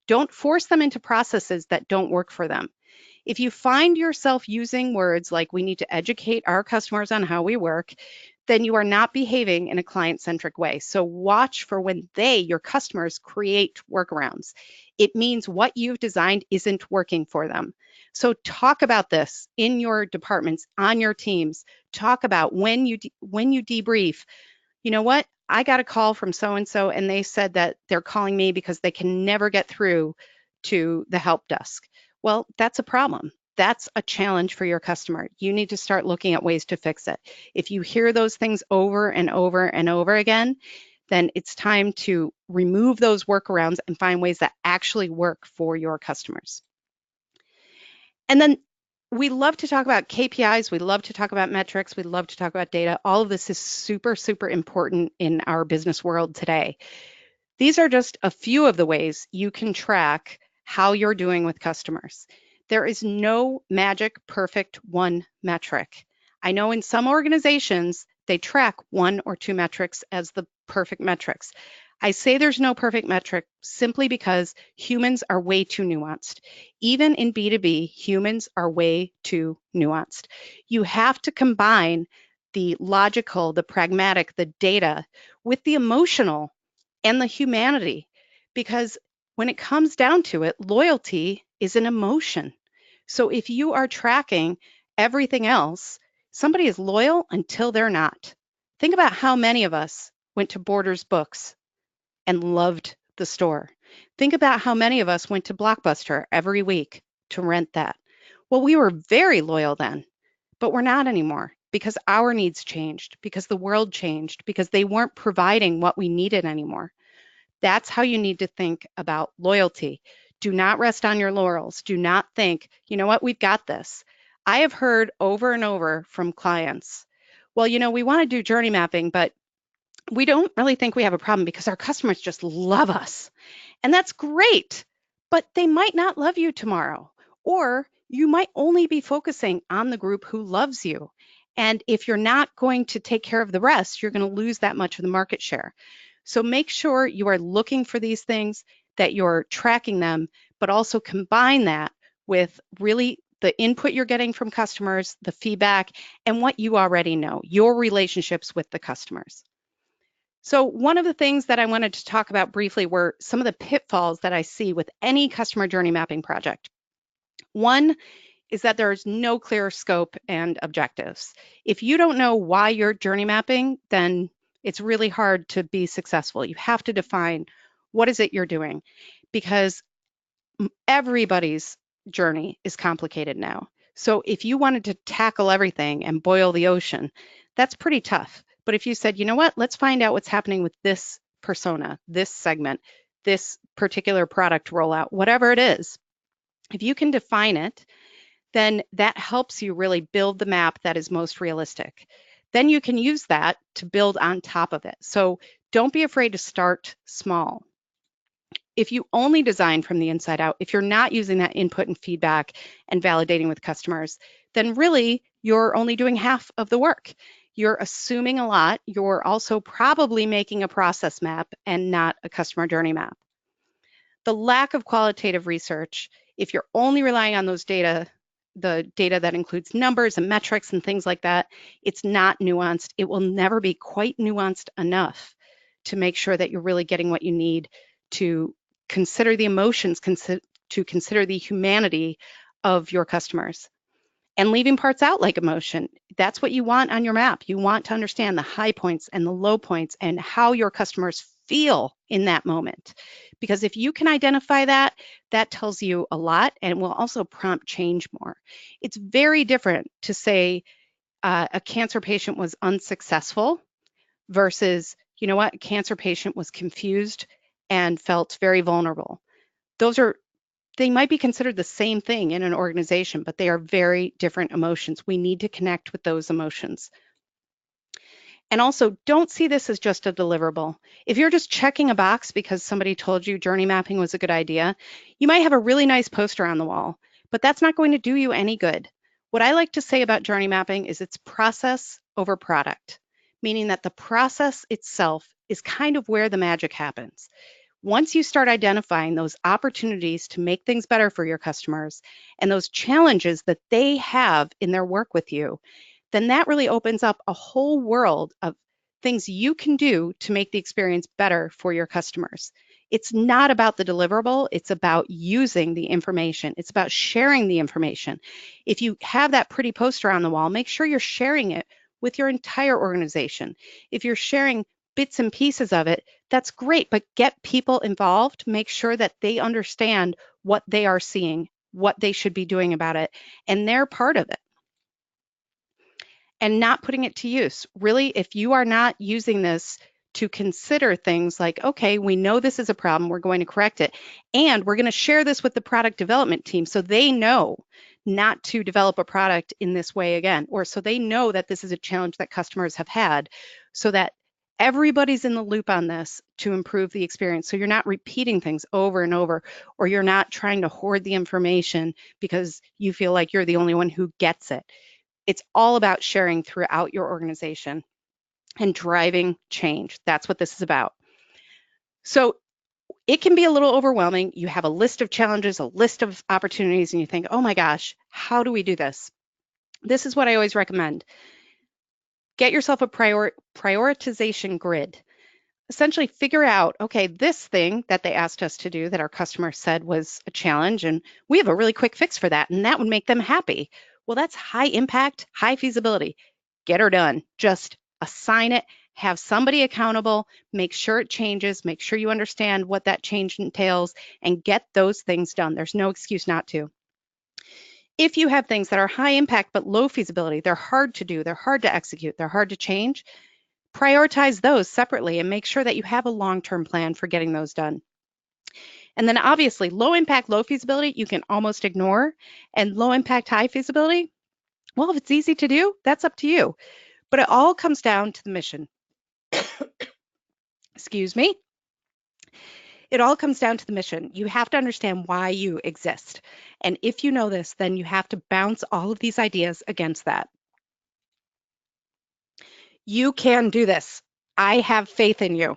Don't force them into processes that don't work for them. If you find yourself using words like we need to educate our customers on how we work, then you are not behaving in a client-centric way. So watch for when your customers, create workarounds. It means what you've designed isn't working for them. So talk about this in your departments, on your teams. Talk about when you debrief. You know what? I got a call from so-and-so and they said that they're calling me because they can never get through to the help desk. Well, that's a problem. That's a challenge for your customer. You need to start looking at ways to fix it. If you hear those things over and over and over again, then it's time to remove those workarounds and find ways that actually work for your customers. And then we love to talk about KPIs. We love to talk about metrics. We love to talk about data. All of this is super, super important in our business world today. These are just a few of the ways you can track how you're doing with customers. There is no magic, perfect one metric. I know in some organizations, they track one or two metrics as the perfect metrics. I say there's no perfect metric simply because humans are way too nuanced. Even in B2B, humans are way too nuanced. You have to combine the logical, the pragmatic, the data with the emotional and the humanity, because when it comes down to it, loyalty is an emotion. So if you are tracking everything else, somebody is loyal until they're not. Think about how many of us went to Borders Books and loved the store. Think about how many of us went to Blockbuster every week to rent that. Well, we were very loyal then, but we're not anymore because our needs changed, because the world changed, because they weren't providing what we needed anymore. That's how you need to think about loyalty. Do not rest on your laurels. Do not think, you know what, we've got this. I have heard over and over from clients, well, we want to do journey mapping, but we don't really think we have a problem because our customers just love us. And that's great, but they might not love you tomorrow, or you might only be focusing on the group who loves you. And if you're not going to take care of the rest, you're going to lose that much of the market share. So make sure you are looking for these things, that you're tracking them, but also combine that with really the input you're getting from customers, the feedback, and what you already know, your relationships with the customers. So one of the things that I wanted to talk about briefly were some of the pitfalls that I see with any customer journey mapping project. One is that there is no clear scope and objectives. If you don't know why you're journey mapping, then it's really hard to be successful. You have to define what is it you're doing, because everybody's journey is complicated now. So if you wanted to tackle everything and boil the ocean, that's pretty tough. But if you said, you know what, let's find out what's happening with this persona, this segment, this particular product rollout, whatever it is, if you can define it, then that helps you really build the map that is most realistic. Then you can use that to build on top of it. So don't be afraid to start small. If you only design from the inside out, if you're not using that input and feedback and validating with customers, then really you're only doing half of the work. You're assuming a lot. You're also probably making a process map and not a customer journey map. The lack of qualitative research, if you're only relying on those data, the data that includes numbers and metrics and things like that, it's not nuanced. It will never be quite nuanced enough to make sure that you're really getting what you need to consider the emotions, to consider the humanity of your customers. And leaving parts out like emotion, that's what you want on your map. You want to understand the high points and the low points and how your customers feel in that moment. Because if you can identify that, that tells you a lot and will also prompt change more. It's very different to say a cancer patient was unsuccessful versus, you know what, a cancer patient was confused and felt very vulnerable. They might be considered the same thing in an organization, but they are very different emotions. We need to connect with those emotions. And also, don't see this as just a deliverable. If you're just checking a box because somebody told you journey mapping was a good idea, you might have a really nice poster on the wall, but that's not going to do you any good. What I like to say about journey mapping is it's process over product, meaning that the process itself is kind of where the magic happens. Once you start identifying those opportunities to make things better for your customers and those challenges that they have in their work with you, then that really opens up a whole world of things you can do to make the experience better for your customers. It's not about the deliverable, it's about using the information. It's about sharing the information. If you have that pretty poster on the wall, make sure you're sharing it with your entire organization. If you're sharing bits and pieces of it, that's great, but get people involved. Make sure that they understand what they are seeing, what they should be doing about it, and they're part of it. And not putting it to use. Really, if you are not using this to consider things like, okay, we know this is a problem, we're going to correct it, and we're going to share this with the product development team so they know not to develop a product in this way again, or so they know that this is a challenge that customers have had, so that everybody's in the loop on this to improve the experience. So you're not repeating things over and over, or you're not trying to hoard the information because you feel like you're the only one who gets it. It's all about sharing throughout your organization and driving change. That's what this is about. So it can be a little overwhelming. You have a list of challenges, a list of opportunities, and you think, oh my gosh, how do we do this? This is what I always recommend. Get yourself a prioritization grid. Essentially figure out, okay, this thing that they asked us to do that our customer said was a challenge, and we have a really quick fix for that, and that would make them happy. Well, that's high impact, high feasibility. Get her done. Just assign it, have somebody accountable, make sure it changes, make sure you understand what that change entails, and get those things done. There's no excuse not to. If you have things that are high impact but low feasibility, they're hard to do, they're hard to execute, they're hard to change, prioritize those separately and make sure that you have a long-term plan for getting those done. And then obviously, low impact, low feasibility, you can almost ignore. And low impact, high feasibility, well, if it's easy to do, that's up to you. But it all comes down to the mission. Excuse me. It all comes down to the mission. You have to understand why you exist. And if you know this, then you have to bounce all of these ideas against that. You can do this. I have faith in you.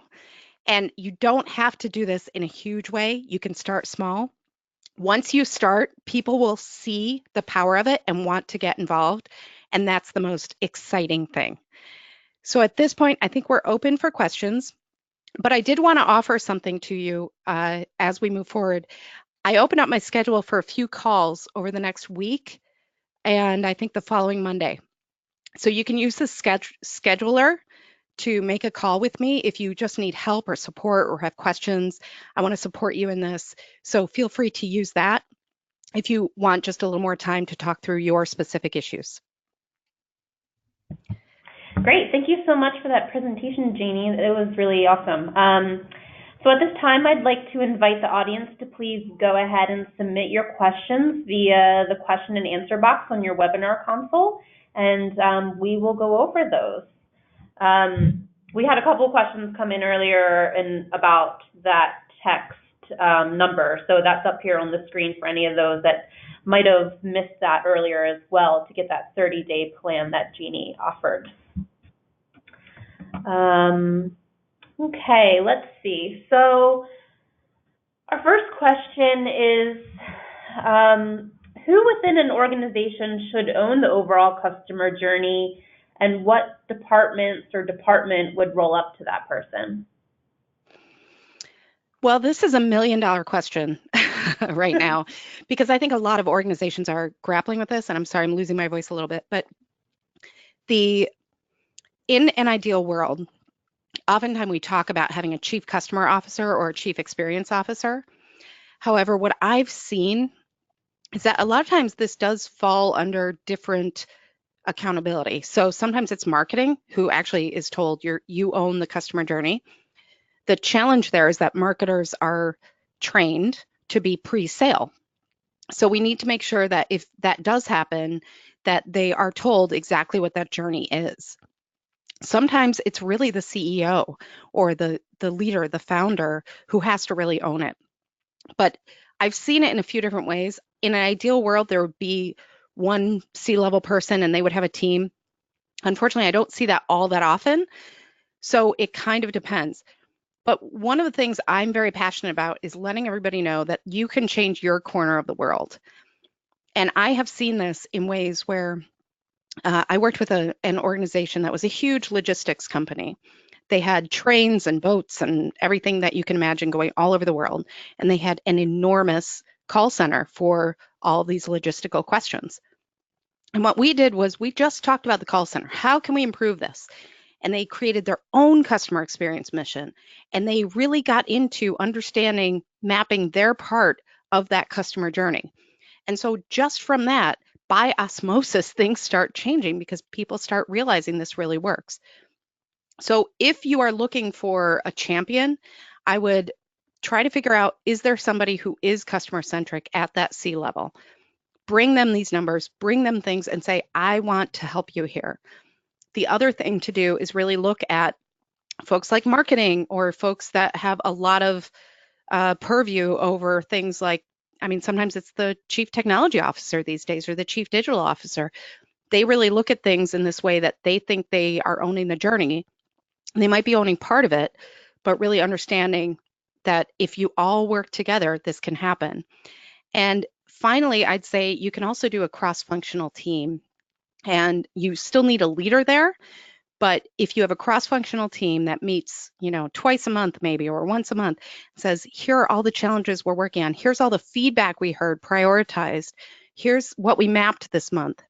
And you don't have to do this in a huge way. You can start small. Once you start, people will see the power of it and want to get involved. And that's the most exciting thing. So at this point, I think we're open for questions. But I did want to offer something to you as we move forward. I opened up my schedule for a few calls over the next week, and I think the following Monday. So you can use the scheduler to make a call with me if you just need help or support or have questions. I want to support you in this. So feel free to use that if you want just a little more time to talk through your specific issues. Great. Thank you so much for that presentation, Jeannie. It was really awesome. So at this time, I'd like to invite the audience to please go ahead and submit your questions via the question and answer box on your webinar console, and we will go over those. We had a couple of questions come in earlier about that text number, so that's up here on the screen for any of those that might have missed that earlier as well to get that 30-day plan that Jeannie offered. Okay, let's see. So our first question is, who within an organization should own the overall customer journey, and what departments or department would roll up to that person? Well, this is $1 million question right now, because I think a lot of organizations are grappling with this, and I'm sorry, I'm losing my voice a little bit, but in an ideal world, oftentimes we talk about having a chief customer officer or a chief experience officer. However, what I've seen is that a lot of times this does fall under different accountability. So sometimes it's marketing who actually is told you own the customer journey. The challenge there is that marketers are trained to be pre-sale. So we need to make sure that if that does happen, that they are told exactly what that journey is. Sometimes it's really the CEO or the leader, the founder, who has to really own it. But I've seen it in a few different ways. In an ideal world, there would be one C-level person and they would have a team. Unfortunately, I don't see that all that often. So it kind of depends. But one of the things I'm very passionate about is letting everybody know that you can change your corner of the world. And I have seen this in ways where I worked with an organization that was a huge logistics company. They had trains and boats and everything that you can imagine going all over the world. And they had an enormous call center for all these logistical questions. And what we did was we just talked about the call center. How can we improve this? And they created their own customer experience mission. And they really got into understanding, mapping their part of that customer journey. And so just from that, by osmosis, things start changing because people start realizing this really works. So if you are looking for a champion, I would try to figure out, is there somebody who is customer centric at that C level? Bring them these numbers, bring them things and say, I want to help you here. The other thing to do is really look at folks like marketing or folks that have a lot of purview over things like, I mean, sometimes it's the chief technology officer these days or the chief digital officer. They really look at things in this way that they think they are owning the journey. They might be owning part of it, but really understanding that if you all work together, this can happen. And finally, I'd say you can also do a cross-functional team. And you still need a leader there, but if you have a cross-functional team that meets, twice a month maybe, or once a month, says, here are all the challenges we're working on. Here's all the feedback we heard, prioritized. Here's what we mapped this month.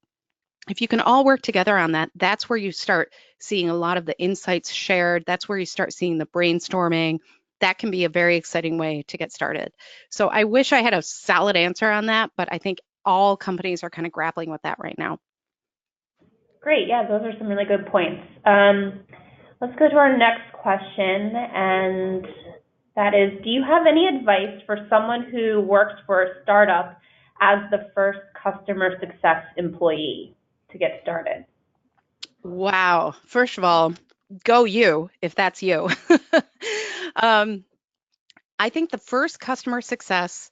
If you can all work together on that, that's where you start seeing a lot of the insights shared. That's where you start seeing the brainstorming. That can be a very exciting way to get started. So I wish I had a solid answer on that, but I think all companies are kind of grappling with that right now. Great. Yeah, those are some really good points. Let's go to our next question, and that is, do you have any advice for someone who works for a startup as the first customer success employee to get started? Wow. First of all, go you, if that's you. I think the first customer success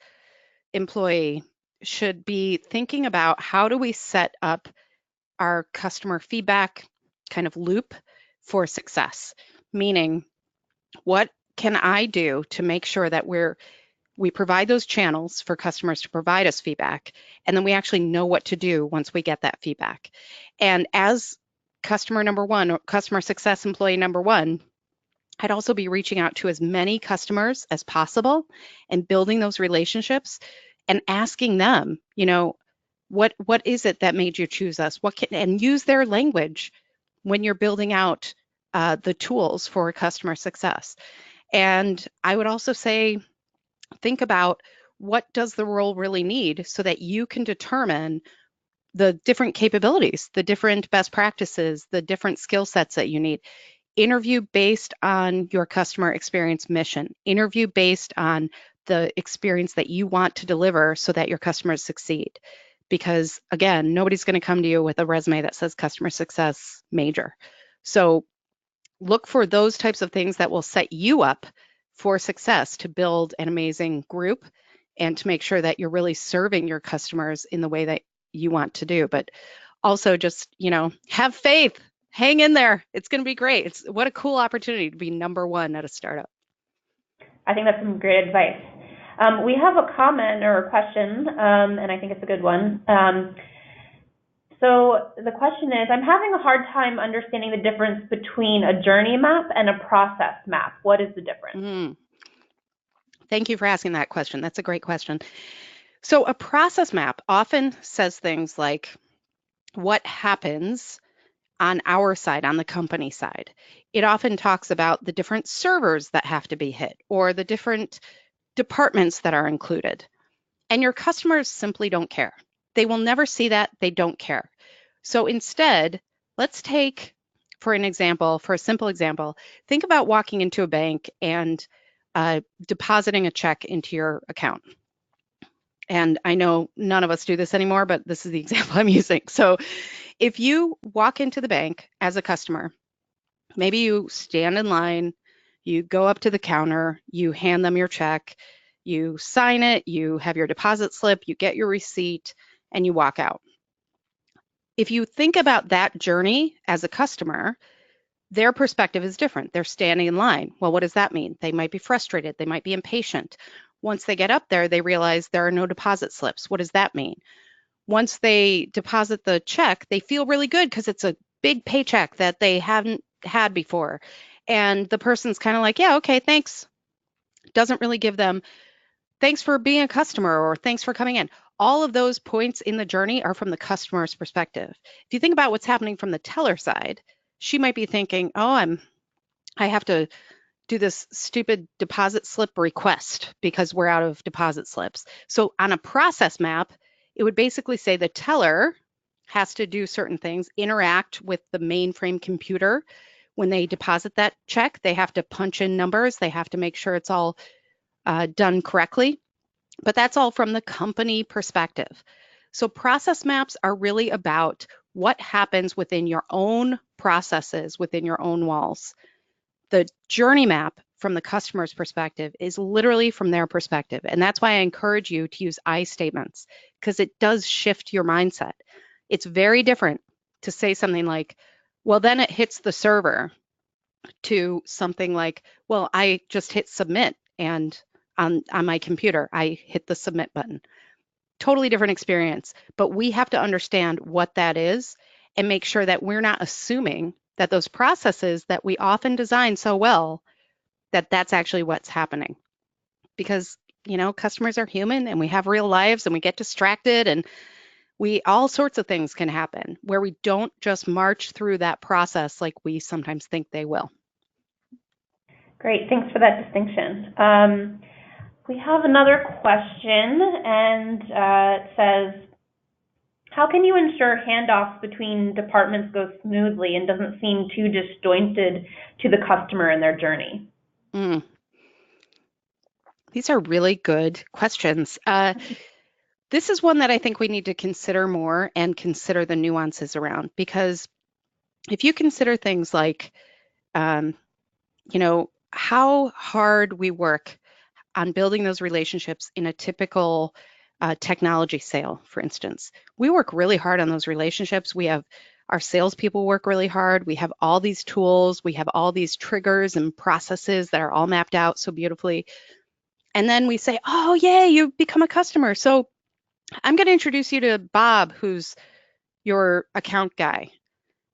employee should be thinking about how do we set up our customer feedback kind of loop for success, meaning what can I do to make sure that we provide those channels for customers to provide us feedback, and then we actually know what to do once we get that feedback. And as customer number one, or customer success employee number one, I'd also be reaching out to as many customers as possible and building those relationships and asking them, what is it that made you choose us? And use their language when you're building out the tools for customer success. And I would also say, think about what does the role really need so that you can determine the different capabilities, the different best practices, the different skill sets that you need. Interview based on your customer experience mission. Interview based on the experience that you want to deliver so that your customers succeed. Because again, nobody's going to come to you with a resume that says customer success major. So look for those types of things that will set you up for success to build an amazing group and to make sure that you're really serving your customers in the way that you want to do. But also just, have faith, hang in there. It's going to be great. What a cool opportunity to be number one at a startup. I think that's some great advice. We have a comment or a question, and I think it's a good one. So the question is, I'm having a hard time understanding the difference between a journey map and a process map. What is the difference? Thank you for asking that question. That's a great question. So a process map often says things like what happens on our side, on the company side. It often talks about the different servers that have to be hit or the different departments that are included. And your customers simply don't care. They will never see that. They don't care. So instead, let's take, for a simple example, think about walking into a bank and depositing a check into your account. And I know none of us do this anymore, but this is the example I'm using. So if you walk into the bank as a customer, maybe you stand in line, you go up to the counter, you hand them your check, you sign it, you have your deposit slip, you get your receipt, and you walk out. If you think about that journey as a customer, Their perspective is different. They're standing in line. Well, what does that mean? They might be frustrated. They might be impatient. Once they get up there, they realize there are no deposit slips. What does that mean? Once they deposit the check, they feel really good because it's a big paycheck that they haven't had before. And the person's kind of like, yeah, okay, thanks. Doesn't really give them thanks for being a customer or thanks for coming in. All of those points in the journey are from the customer's perspective. If you think about what's happening from the teller side, she might be thinking, oh, I have to do this stupid deposit slip request because we're out of deposit slips. So on a process map, it would basically say the teller has to do certain things, interact with the mainframe computer. When they deposit that check, they have to punch in numbers. They have to make sure it's all done correctly. But that's all from the company perspective. So process maps are really about what happens within your own processes, within your own walls. The journey map from the customer's perspective is literally from their perspective. And that's why I encourage you to use I statements, because it does shift your mindset. It's very different to say something like, well, then it hits the server, to something like, well, I just hit submit and on my computer, I hit the submit button. Totally different experience, but we have to understand what that is and make sure that we're not assuming that those processes that we often design so well, that that's actually what's happening. Because, customers are human and we have real lives and we get distracted and all sorts of things can happen where we don't just march through that process like we sometimes think they will. Great, thanks for that distinction. We have another question, and it says, how can you ensure handoffs between departments go smoothly and doesn't seem too disjointed to the customer and their journey? These are really good questions. This is one that I think we need to consider more and consider the nuances around, because if you consider things like, how hard we work on building those relationships in a typical technology sale, for instance. We work really hard on those relationships. We have our salespeople work really hard. We have all these tools. We have all these triggers and processes that are all mapped out so beautifully. And then we say, oh, yay, you've become a customer. So I'm going to introduce you to Bob, who's your account guy.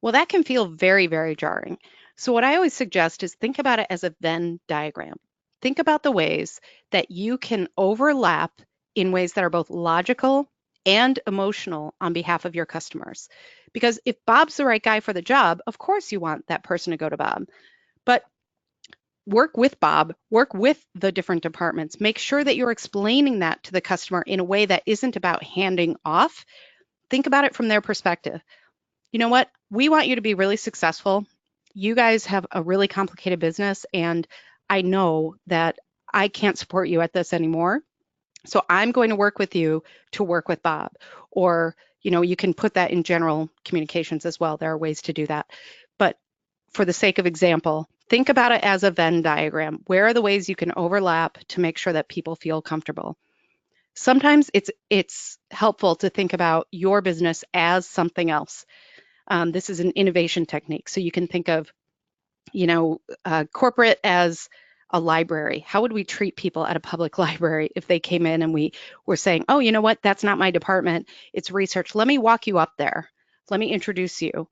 Well, that can feel very, very jarring. So what I always suggest is think about it as a Venn diagram. Think about the ways that you can overlap in ways that are both logical and emotional on behalf of your customers. Because if Bob's the right guy for the job, of course you want that person to go to Bob. But work with Bob, work with the different departments. Make sure that you're explaining that to the customer in a way that isn't about handing off. Think about it from their perspective. You know what? We want you to be really successful. You guys have a really complicated business, and I know that I can't support you at this anymore. So I'm going to work with you to work with Bob. Or, you can put that in general communications as well. There are ways to do that. But for the sake of example, think about it as a Venn diagram. Where are the ways you can overlap to make sure that people feel comfortable? Sometimes it's helpful to think about your business as something else. This is an innovation technique. So you can think of, corporate as a library. How would we treat people at a public library if they came in and we were saying, oh, you know what, that's not my department, it's research. Let me walk you up there. Let me introduce you.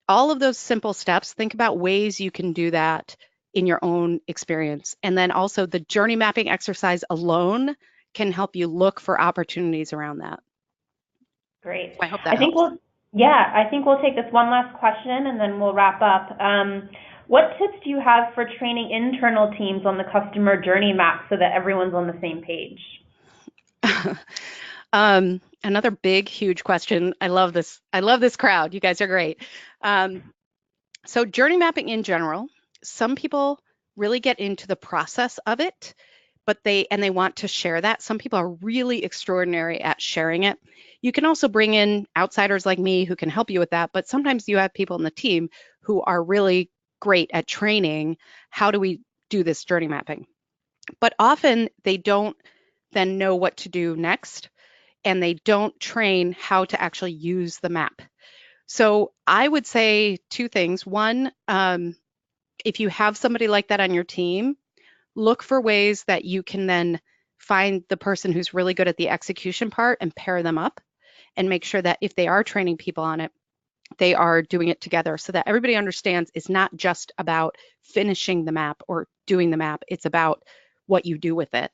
All of those simple steps, think about ways you can do that in your own experience. And then also the journey mapping exercise alone can help you look for opportunities around that. Great. I hope that helps. I think we'll take this one last question and then we'll wrap up. What tips do you have for training internal teams on the customer journey map so that everyone's on the same page? Another big, huge question. I love this. I love this crowd. You guys are great. So journey mapping in general, some people really get into the process of it, but they want to share that. Some people are really extraordinary at sharing it. You can also bring in outsiders like me who can help you with that, but sometimes you have people in the team who are really great at training. How do we do this journey mapping? But often they don't then know what to do next, and they don't train how to actually use the map. So I would say two things. One, If you have somebody like that on your team, look for ways that you can then find the person who's really good at the execution part and pair them up and make sure that if they are training people on it, they are doing it together so that everybody understands it's not just about finishing the map or doing the map, it's about what you do with it.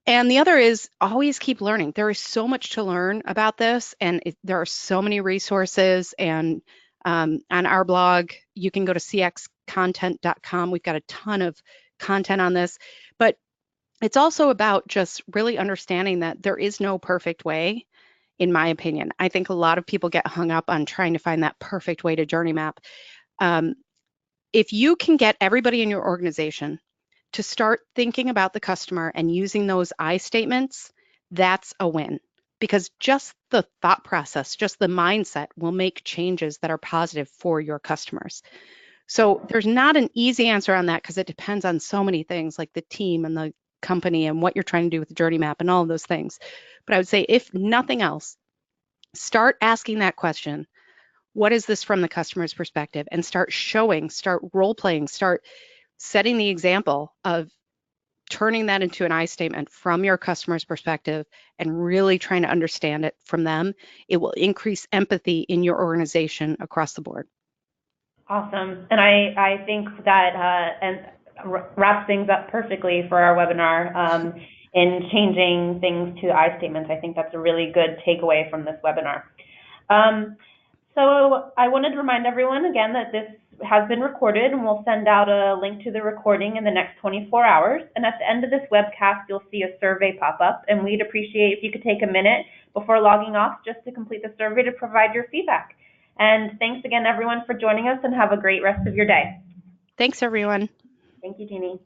And the other is always keep learning. There is so much to learn about this, and there are so many resources. And on our blog, you can go to cxcontent.com. We've got a ton of content on this, but it's also about just really understanding that there is no perfect way, in my opinion. I think a lot of people get hung up on trying to find that perfect way to journey map. If you can get everybody in your organization to start thinking about the customer and using those I statements, that's a win. Because just the thought process, just the mindset will make changes that are positive for your customers. So there's not an easy answer on that because it depends on so many things like the team and the company and what you're trying to do with the journey map and all of those things. But I would say, if nothing else, start asking that question. What is this from the customer's perspective? And start showing, start role playing, start setting the example of turning that into an I statement from your customer's perspective and really trying to understand it from them. It will increase empathy in your organization across the board. Awesome. And I think that wraps things up perfectly for our webinar in changing things to I statements. I think that's a really good takeaway from this webinar. So I wanted to remind everyone again that this has been recorded, and we'll send out a link to the recording in the next 24 hours. And at the end of this webcast, you'll see a survey pop up, and we'd appreciate if you could take a minute before logging off just to complete the survey to provide your feedback. And thanks again, everyone, for joining us, and have a great rest of your day. Thanks, everyone. Thank you, Jeannie.